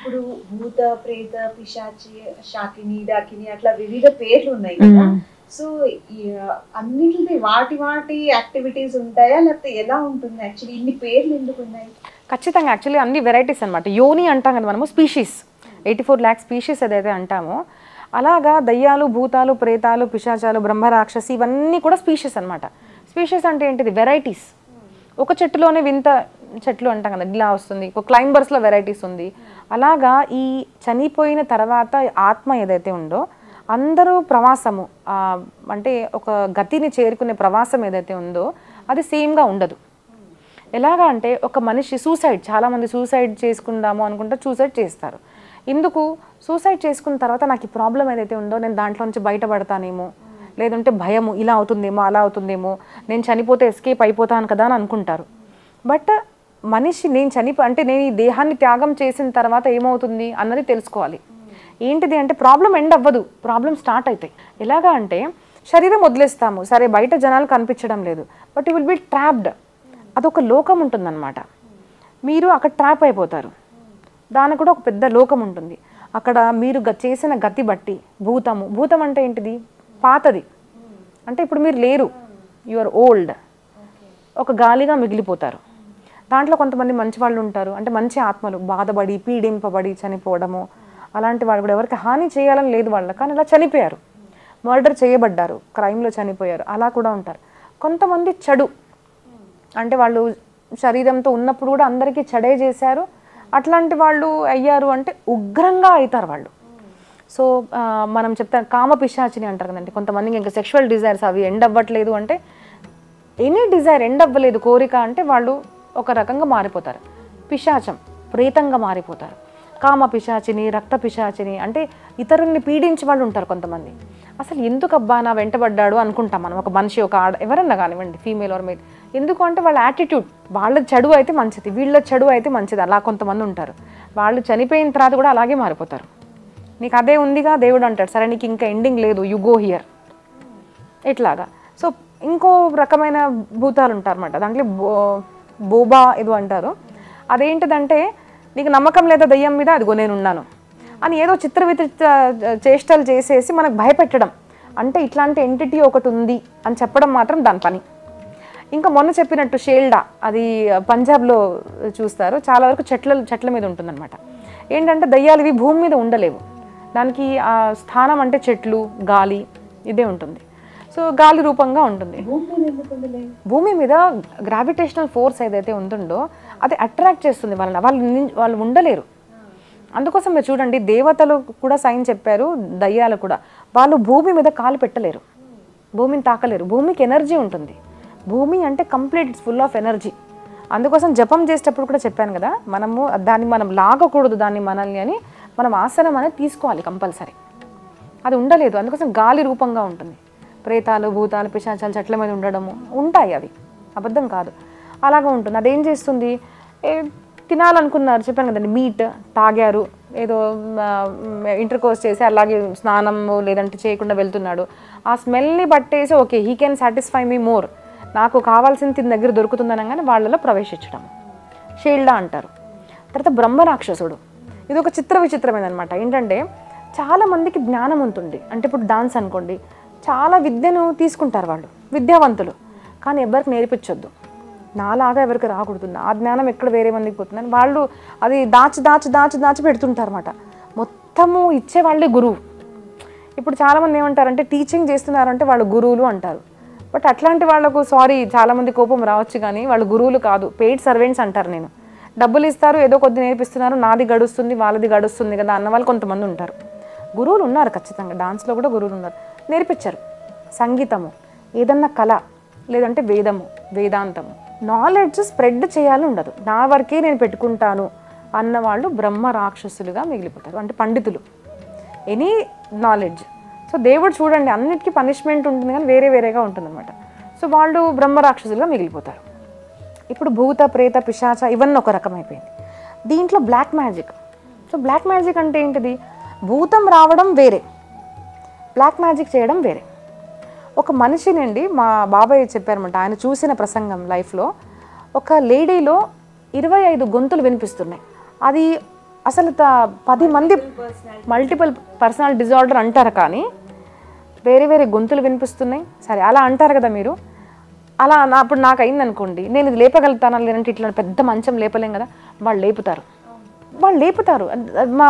ఇప్పుడు భూత ప్రేత పిశాచి శాకిని డాకిని అట్లా వివిధ పేర్లు ఉన్నాయి కదా. సో అన్నిటిది వాటి వాటి యాక్టివిటీస్ ఉంటాయా లేకపోతే ఎలా ఉంటుంది? యాక్చువల్లీ ఇన్ని పేర్లు ఎందుకు ఉన్నాయి? ఖచ్చితంగా యాక్చువల్లీ అన్ని వెరైటీస్ అనమాట. యోని అంటాం కదా మనము, స్పీషీస్ 84 lakhs స్పీషీస్ ఏదైతే అంటామో అలాగా దయ్యాలు, భూతాలు, ప్రేతాలు, పిశాచాలు, బ్రహ్మరాక్షసి ఇవన్నీ కూడా స్పీషీస్ అనమాట. స్పీషీస్ అంటే ఏంటిది? వెరైటీస్. ఒక చెట్టులోనే వింత చెట్లు అంటాం కదా, ఇలా వస్తుంది. ఒక క్లైంబర్స్లో వెరైటీస్ ఉంది. అలాగా ఈ చనిపోయిన తర్వాత ఆత్మ ఏదైతే ఉందో అందరూ ప్రవాసము అంటే ఒక గతిని చేరుకునే ప్రవాసం ఏదైతే ఉందో అది సేమ్గా ఉండదు. ఎలాగా అంటే ఒక మనిషి సూసైడ్, చాలామంది సూసైడ్ చేసుకుందాము అనుకుంటే సూసైడ్ చేస్తారు. ఎందుకు? సూసైడ్ చేసుకున్న తర్వాత నాకు ఈ ప్రాబ్లం ఏదైతే ఉందో నేను దాంట్లో నుంచి బయటపడతానేమో, లేదంటే భయము ఇలా అవుతుందేమో అలా అవుతుందేమో, నేను చనిపోతే ఎస్కేప్ అయిపోతాను కదా అని అనుకుంటారు. బట్ మనిషి నేను ఈ దేహాన్ని త్యాగం చేసిన తర్వాత ఏమవుతుంది అన్నది తెలుసుకోవాలి. ఏంటిది అంటే ప్రాబ్లం ఎండ్ అవ్వదు, ప్రాబ్లం స్టార్ట్ అవుతాయి. ఎలాగా అంటే శరీరం వదిలేస్తాము, సరే బయట జనాలు కనిపించడం లేదు, but you will be trapped. అదొక లోకం ఉంటుందన్నమాట. మీరు అక్కడ ట్రాప్ అయిపోతారు. దానికి కూడా ఒక పెద్ద లోకం ఉంటుంది. అక్కడ మీరు చేసిన గతి బట్టి భూతం అంటే ఏంటిది? పాతది. అంటే ఇప్పుడు మీరు లేరు, యు ఆర్ ఓల్డ్, ఒక గాలిగా మిగిలిపోతారు. దాంట్లో కొంతమంది మంచి వాళ్ళు ఉంటారు, అంటే మంచి ఆత్మలు, బాధపడి పీడింపబడి చనిపోవడము. అలాంటి వాళ్ళు కూడా ఎవరికి హాని చేయాలని లేదు వాళ్ళ, కానీ అలా చనిపోయారు, మర్డర్ చేయబడ్డారు, క్రైమ్లో చనిపోయారు, అలా కూడా ఉంటారు. కొంతమంది చెడు, అంటే వాళ్ళు శరీరంతో ఉన్నప్పుడు కూడా అందరికీ చెడే చేశారు, అట్లాంటి వాళ్ళు అయ్యారు అంటే ఉగ్రంగా అవుతారు వాళ్ళు. సో మనం చెప్తాం కామ పిశాచిని అంటారు కదండి. కొంతమందికి ఇంకా సెక్షువల్ డిజైర్స్ అవి ఎండ్ అవ్వట్లేదు అంటే, ఎనీ డిజైర్ ఎండ్ అవ్వలేదు కోరిక అంటే వాళ్ళు ఒక రకంగా మారిపోతారు. పిశాచం, ప్రేతంగా మారిపోతారు. కామ పిశాచిని, రక్త పిశాచిని అంటే ఇతరుల్ని పీడించే వాళ్ళు ఉంటారు కొంతమంది. అసలు ఎందుకు అబ్బా నా వెంటబడ్డాడు అనుకుంటాం మనం. ఒక మనిషి, ఒక ఆడ, ఎవరన్నా కానివ్వండి, ఫీమేల్ ఆర్ మేల్. ఎందుకు అంటే వాళ్ళ యాటిట్యూడ్, వాళ్ళ చెడు అయితే మంచిది, వీళ్ళ చెడు అయితే మంచిది, అలా కొంతమంది ఉంటారు. వాళ్ళు చనిపోయిన తర్వాత కూడా అలాగే మారిపోతారు. నీకు అదే ఉందిగా దేవుడు అంటాడు, సరే నీకు ఇంకా ఎండింగ్ లేదు, యు గో హియర్, ఇట్లాగా. సో ఇంకో రకమైన భూతాలు ఉంటారన్నమాట. దాంట్లో బోబా ఏదో అంటారు. అదేంటిదంటే నీకు నమ్మకం లేదా దయ్యం మీద, అదిగో నేనున్నాను అని ఏదో చిత్ర చేష్టలు చేసేసి మనకు భయపెట్టడం. అంటే ఇట్లాంటి ఎంటిటీ ఒకటి ఉంది అని చెప్పడం మాత్రం దాని పని. ఇంకా మొన్న చెప్పినట్టు షేల్డా, అది పంజాబ్లో చూస్తారు, చాలా వరకు చెట్ల మీద ఉంటుందన్నమాట. ఏంటంటే దయ్యాలు ఇవి భూమి మీద ఉండలేవు, దానికి ఆ స్థానం అంటే చెట్లు, గాలి ఇదే ఉంటుంది. సో గాలి రూపంగా ఉంటుంది. భూమి మీద గ్రావిటేషనల్ ఫోర్స్ ఏదైతే ఉంటుందో అది అట్రాక్ట్ చేస్తుంది వాళ్ళని, వాళ్ళు ఉండలేరు. అందుకోసం మీరు చూడండి, దేవతలు కూడా సైన్ చెప్పారు, దయ్యాలు కూడా, వాళ్ళు భూమి మీద కాలు పెట్టలేరు, భూమిని తాకలేరు. భూమికి ఎనర్జీ ఉంటుంది, భూమి అంటే complete it's full of energy. అందుకోసం జపం చేసేటప్పుడు కూడా చెప్పాను కదా, దాన్ని మనం లాగకూడదు దాన్ని మనల్ని అని, మనం ఆసనం అనేది తీసుకోవాలి కంపల్సరీ. అది ఉండలేదు, అందుకోసం గాలి రూపంగా ఉంటుంది. ప్రేతాలు, భూతాలు, పిశాచాలు చెట్ల మీద ఉండడము ఉంటాయి, అవి అబద్ధం కాదు, అలాగా ఉంటుంది. అదేం చేస్తుంది, తినాలనుకున్నారు చెప్పాను కదండి, మీట్ తాగారు, ఏదో ఇంటర్కోర్స్ చేసి అలాగే స్నానము లేదంటే చేయకుండా వెళ్తున్నాడు, ఆ స్మెల్ని బట్టేసి okay he can satisfy me more, నాకు కావాల్సింది తిన దగ్గర దొరుకుతుందనగానే వాళ్ళలో ప్రవేశించడం షీల్డా అంటారు. తర్వాత బ్రహ్మరాక్షసుడు, ఇది ఒక విచిత్రమైనదనమాట. ఏంటంటే చాలామందికి జ్ఞానం ఉంటుంది, అంటే ఇప్పుడు డాన్స్ అనుకోండి, చాలా విద్యను తీసుకుంటారు వాళ్ళు, విద్యావంతులు, కానీ ఎవరికి నేర్పించొద్దు, నాలాగా ఎవరికి రాకూడదు, ఆ జ్ఞానం ఎక్కడ వేరే మందికి పోతుందని వాళ్ళు అది దాచి పెడుతుంటారన్నమాట. మొత్తము ఇచ్చేవాళ్ళే గురువు. ఇప్పుడు చాలామంది ఏమంటారంటే టీచింగ్ చేస్తున్నారంటే వాళ్ళు గురువులు అంటారు. బట్ అట్లాంటి వాళ్ళకు సారీ చాలామంది కోపం రావచ్చు, కానీ వాళ్ళు గురువులు కాదు, పెయిడ్ సర్వెంట్స్ అంటారు. నేను డబ్బులు ఇస్తారు, ఏదో కొద్ది నేర్పిస్తున్నారు, నాది గడుస్తుంది వాళ్ళది గడుస్తుంది కదా అన్న వాళ్ళు కొంతమంది ఉంటారు. గురువులు ఉన్నారు ఖచ్చితంగా, డాన్స్లో కూడా గురువులు ఉన్నారు, నేర్పించారు. సంగీతము, ఏదన్నా కళ, లేదంటే వేదాంతము, నాలెడ్జ్ స్ప్రెడ్ చేయాలని ఉండదు, నా వరకే నేను పెట్టుకుంటాను అన్నవాళ్ళు బ్రహ్మ రాక్షసులుగా మిగిలిపోతారు, అంటే పండితులు, ఎనీ నాలెడ్జ్. సో దేవుడు చూడండి అన్నిటికీ పనిష్మెంట్ ఉంటుంది కానీ వేరేగా ఉంటుందన్నమాట. సో వాళ్ళు బ్రహ్మ రాక్షసులుగా మిగిలిపోతారు. ఇప్పుడు భూత ప్రేత పిశాచ ఇవన్నీ ఒక రకం అయిపోయింది. దీంట్లో black magic. So black magic అంటే ఏంటిది, భూతం రావడం వేరే, బ్లాక్ మ్యాజిక్ చేయడం వేరే. ఒక మనిషినండి మా బాబాయ్ చెప్పారన్నమాట, ఆయన చూసిన ప్రసంగం లైఫ్లో, ఒక లేడీలో 25 గొంతులు వినిపిస్తున్నాయి. అది అసలు 10 మంది మల్టిపుల్ పర్సనల్ డిజార్డర్ అంటారు, కానీ వేరే వేరే గొంతులు వినిపిస్తున్నాయి. సరే అలా అంటారు కదా మీరు, అలా అప్పుడు నాకు అయింది అనుకోండి, నేను ఇది లేపగలుగుతానా లేదంటే ఇట్లా పెద్ద మంచం లేపలేం కదా, వాళ్ళు లేపుతారు. మా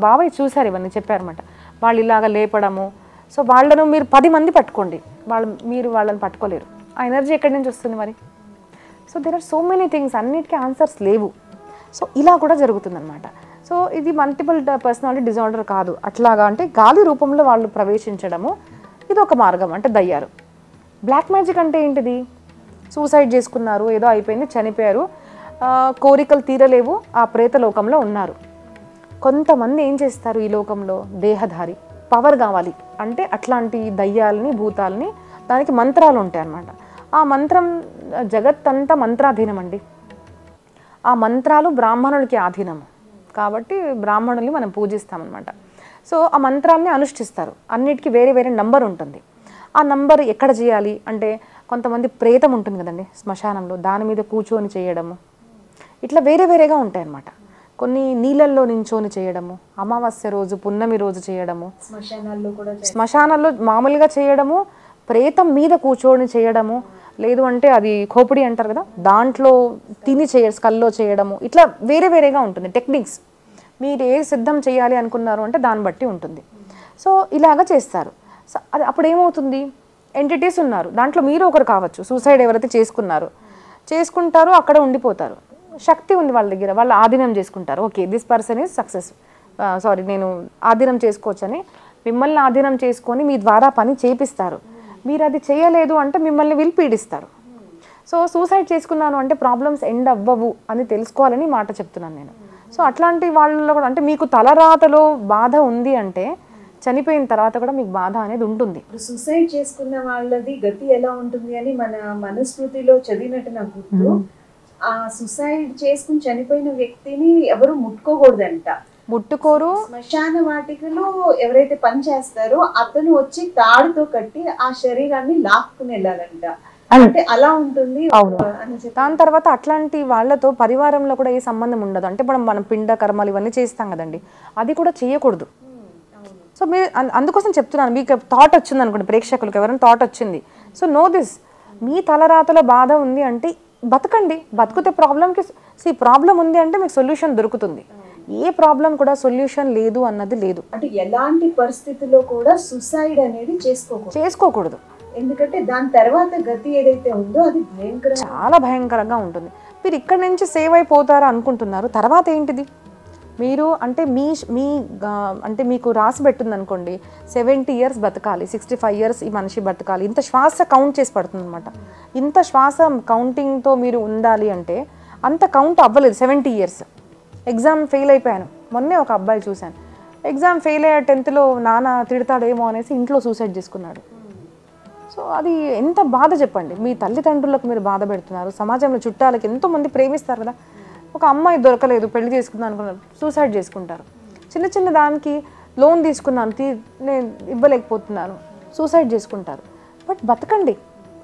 బాబాయ్ చూశారు, ఇవన్నీ చెప్పారన్నమాట. వాళ్ళు ఇలాగ లేపడము. సో వాళ్ళను మీరు 10 మంది పట్టుకోండి, మీరు వాళ్ళని పట్టుకోలేరు. ఆ ఎనర్జీ ఎక్కడి నుంచి వస్తుంది మరి? So there are so many things, అన్నిటికీ ఆన్సర్స్ లేవు. సో ఇలా కూడా జరుగుతుందన్నమాట. సో ఇది మల్టిపుల్ పర్సనాలిటీ డిజార్డర్ కాదు, అట్లాగా అంటే గాలి రూపంలో వాళ్ళు ప్రవేశించడము ఇది ఒక మార్గం, అంటే దయ్యాలు. బ్లాక్ మ్యాజిక్ అంటే ఏంటిది? సూసైడ్ చేసుకున్నారు, ఏదో అయిపోయింది, చనిపోయారు, కోరికలు తీరలేవు, ఆ ప్రేత లోకంలో ఉన్నారు. కొంతమంది ఏం చేస్తారు, ఈ లోకంలో దేహధారి, పవర్ కావాలి అంటే అట్లాంటి దయ్యాలని భూతాలని దానికి మంత్రాలు ఉంటాయి అన్నమాట. ఆ మంత్రం జగత్తంతా మంత్రాధీనం అండి. ఆ మంత్రాలు బ్రాహ్మణులకి ఆధీనము కాబట్టి బ్రాహ్మణుల్ని మనం పూజిస్తామన్నమాట. సో ఆ మంత్రాన్ని అనుష్ఠిస్తారు, అన్నిటికీ వేరే వేరే నంబర్ ఉంటుంది. ఆ నంబర్ ఎక్కడ చేయాలి అంటే, కొంతమంది ప్రేతం ఉంటుంది కదండి శ్మశానంలో, దాని మీద కూర్చొని చేయడము, ఇట్లా వేరే వేరేగా ఉంటాయి అన్నమాట. కొన్ని నీళ్ళల్లో నించొని చేయడము, అమావాస్య రోజు పున్నమి రోజు చేయడము, శ్మశానాల్లో మామూలుగా చేయడము, ప్రేతం మీద కూర్చొని చేయడము, లేదు అంటే అది ఖోపిడి అంటారు కదా, దాంట్లో తిని స్కల్లో చేయడము, ఇట్లా వేరే వేరేగా ఉంటుంది టెక్నిక్స్. మీరు ఏ సిద్ధం చేయాలి అనుకున్నారు అంటే దాన్ని బట్టి ఉంటుంది. సో ఇలాగ చేస్తారు. సో అది అప్పుడు ఏమవుతుంది, ఎంటిటీస్ ఉన్నారు దాంట్లో, మీరు ఒకరు కావచ్చు, సూసైడ్ ఎవరైతే చేసుకుంటారో అక్కడ ఉండిపోతారు. శక్తి ఉంది వాళ్ళ దగ్గర, వాళ్ళు ఆధీనం చేసుకుంటారు. Okay this person is success, నేను ఆధీనం చేసుకోవచ్చని మిమ్మల్ని ఆధీనం చేసుకొని మీ ద్వారా పని చేపిస్తారు. మీరు అది చేయలేదు అంటే మిమ్మల్ని వీళ్ళు పీడిస్తారు. సో సూసైడ్ చేసుకున్నాను అంటే ప్రాబ్లమ్స్ ఎండ్ అవ్వవు అని తెలుసుకోవాలని మాట చెప్తున్నాను నేను. సో అట్లాంటి వాళ్ళలో కూడా, అంటే మీకు తలరాతలో బాధ ఉంది అంటే చనిపోయిన తర్వాత కూడా మీకు బాధ అనేది ఉంటుంది. సూసైడ్ చేసుకున్న వాళ్ళది గతి ఎలా ఉంటుంది అని మన మనుస్మృతిలో చదివినట్టు నాకు గుర్తు. ఆ సూసైడ్ చేసుకుని చనిపోయిన వ్యక్తిని ఎవరు ముట్టుకోకూడదంట. ముట్టుకోరు. శ్మశాన వాటికలో ఎవరైతే పని చేస్తారో అతను వచ్చి తాడుతో కట్టి ఆ శరీరాన్ని లాక్కుని వెళ్ళాలంట. అంటే అలా ఉంటుంది. అవును. దాని తర్వాత అట్లాంటి వాళ్ళతో పరివారంలో కూడా ఏ సంబంధం ఉండదు. అంటే మనం పిండ కర్మలు ఇవన్నీ చేస్తాం కదండి, అది కూడా చేయకూడదు. సో మీరు అందుకోసం చెప్తున్నాను, మీకు థాట్ వచ్చింది అనుకోండి, ప్రేక్షకులకు ఎవరైనా థాట్ వచ్చింది, సో నో దిస్, మీ తలరాతలో బాధ ఉంది అంటే బతకండి. బతుకుతే ప్రాబ్లంకి ప్రాబ్లం ఉంది అంటే మీకు సొల్యూషన్ దొరుకుతుంది. ఏ ప్రాబ్లం కూడా సొల్యూషన్ లేదు అన్నది లేదు. అంటే ఎలాంటి పరిస్థితిలో కూడా సూసైడ్ అనేది చేసుకోకూడదు. ఎందుకంటే దాని తర్వాత గతి ఏదైతే ఉందో అది చాలా భయంకరంగా ఉంటుంది. మీరు ఇక్కడ నుంచి సేవ్ అయిపోతారా అనుకుంటున్నారు, తర్వాత ఏంటిది? మీరు అంటే అంటే మీకు రాసి పెట్టింది అనుకోండి, 70 years బతకాలి, 65 years ఈ మనిషి బతకాలి, ఇంత శ్వాస కౌంట్ చేసి పడుతుంది అనమాట. ఇంత శ్వాస కౌంటింగ్తో మీరు ఉండాలి అంటే అంత కౌంట్ అవ్వలేదు. 70 years ఎగ్జామ్ ఫెయిల్ అయిపోయాను. మొన్నే ఒక అబ్బాయి చూశాను, ఎగ్జామ్ ఫెయిల్ అయ్యే 10th నాన్న తిడతాడేమో అనేసి ఇంట్లో సూసైడ్ చేసుకున్నాడు. సో అది ఎంత బాధ చెప్పండి. మీ తల్లిదండ్రులకు మీరు బాధ పెడుతున్నారు, సమాజంలో చుట్టాలకి ఎంతోమంది ప్రేమిస్తారు కదా. ఒక అమ్మాయి దొరకలేదు, పెళ్లి చేసుకుందాం అనుకున్నారు, సూసైడ్ చేసుకుంటారు. చిన్న చిన్న దానికి లోన్ తీసుకున్నాను, నేను ఇవ్వలేకపోతున్నాను, సూసైడ్ చేసుకుంటారు. బట్ బతకండి,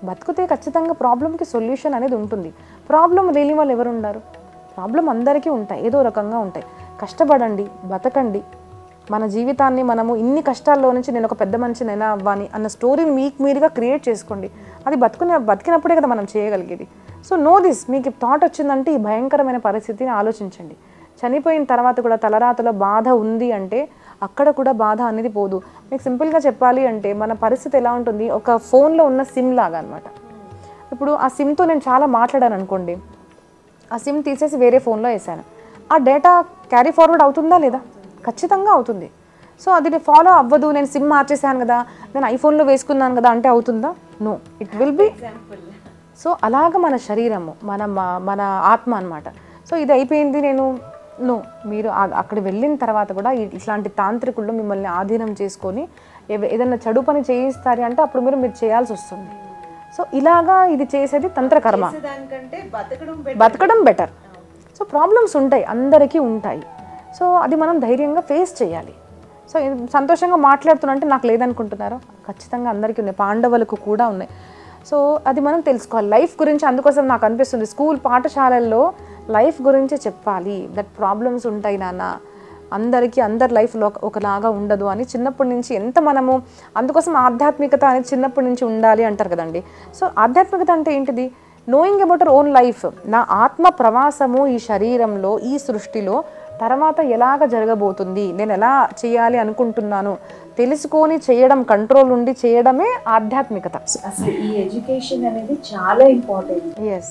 బతికితే ఖచ్చితంగా ప్రాబ్లంకి సొల్యూషన్ అనేది ఉంటుంది. ప్రాబ్లం లేని వాళ్ళు ఎవరు ఉన్నారు? ప్రాబ్లం అందరికీ ఉంటాయి, ఏదో రకంగా ఉంటాయి. కష్టపడండి, బతకండి. మన జీవితాన్ని మనము ఇన్ని కష్టాల్లో నుంచి నేను ఒక పెద్ద మనిషిని ఎలా అవ్వాలి అన్న స్టోరీని మీకు మీరుగా క్రియేట్ చేసుకోండి. అది బతికినప్పుడే కదా మనం చేయగలిగేది. సో నో దిస్, మీకు థాట్ వచ్చిందంటే ఈ భయంకరమైన పరిస్థితిని ఆలోచించండి. చనిపోయిన తర్వాత కూడా తలరాతలో బాధ ఉంది అంటే అక్కడ కూడా బాధ అనేది పోదు. మీకు సింపుల్గా చెప్పాలి అంటే మన పరిస్థితి ఎలా ఉంటుంది, ఒక ఫోన్లో ఉన్న సిమ్ లాగా అనమాట. ఇప్పుడు ఆ సిమ్తో నేను చాలా మాట్లాడాను అనుకోండి, ఆ సిమ్ తీసేసి వేరే ఫోన్లో వేసాను, ఆ డేటా క్యారీ ఫార్వర్డ్ అవుతుందా లేదా? ఖచ్చితంగా అవుతుంది. సో అది ఫాలో అవ్వదు, నేను సిమ్ మార్చేసాను కదా, నేను ఐఫోన్లో వేసుకున్నాను కదా అంటే అవుతుందా? No, it will be. So అలాగ మన శరీరము, మన ఆత్మ అనమాట. సో ఇది అయిపోయింది, మీరు అక్కడ వెళ్ళిన తర్వాత కూడా ఇట్లాంటి తాంత్రికుళ్ళు మిమ్మల్ని ఆధీనం చేసుకొని ఏదైనా చెడు పని చేయిస్తారు అంటే అప్పుడు మీరు చేయాల్సి వస్తుంది. సో ఇలాగా ఇది చేసేది తంత్రకర్మ. బతకడం బెటర్. సో ప్రాబ్లమ్స్ ఉంటాయి, అందరికీ ఉంటాయి. సో అది మనం ధైర్యంగా ఫేస్ చేయాలి. సో సంతోషంగా మాట్లాడుతున్నా అంటే నాకు లేదనుకుంటున్నారో, ఖచ్చితంగా అందరికీ ఉన్నాయి, పాండవులకు కూడా ఉన్నాయి. సో అది మనం తెలుసుకోవాలి లైఫ్ గురించి. అందుకోసం నాకు అనిపిస్తుంది స్కూల్ పాఠశాలల్లో లైఫ్ గురించి చెప్పాలి, దట్ ప్రాబ్లమ్స్ ఉంటాయి నాన్న, అందరికీ అందరి లైఫ్లో ఒకలాగా ఉండదు అని చిన్నప్పటి నుంచి ఎంత మనము, అందుకోసం ఆధ్యాత్మికత అనేది చిన్నప్పటి నుంచి ఉండాలి అంటారు కదండి. సో ఆధ్యాత్మికత అంటే ఏంటిది? Knowing about our own life. నా ఆత్మ ప్రవాసము ఈ శరీరంలో, ఈ సృష్టిలో తర్వాత ఎలాగ జరగబోతుంది, నేను ఎలా చేయాలి అనుకుంటున్నాను తెలుసుకొని చేయడం, కంట్రోల్ ఉండి చేయడమే ఆధ్యాత్మికత. అసలు ఈ ఎడ్యుకేషన్ అనేది చాలా ఇంపార్టెంట్. ఎస్.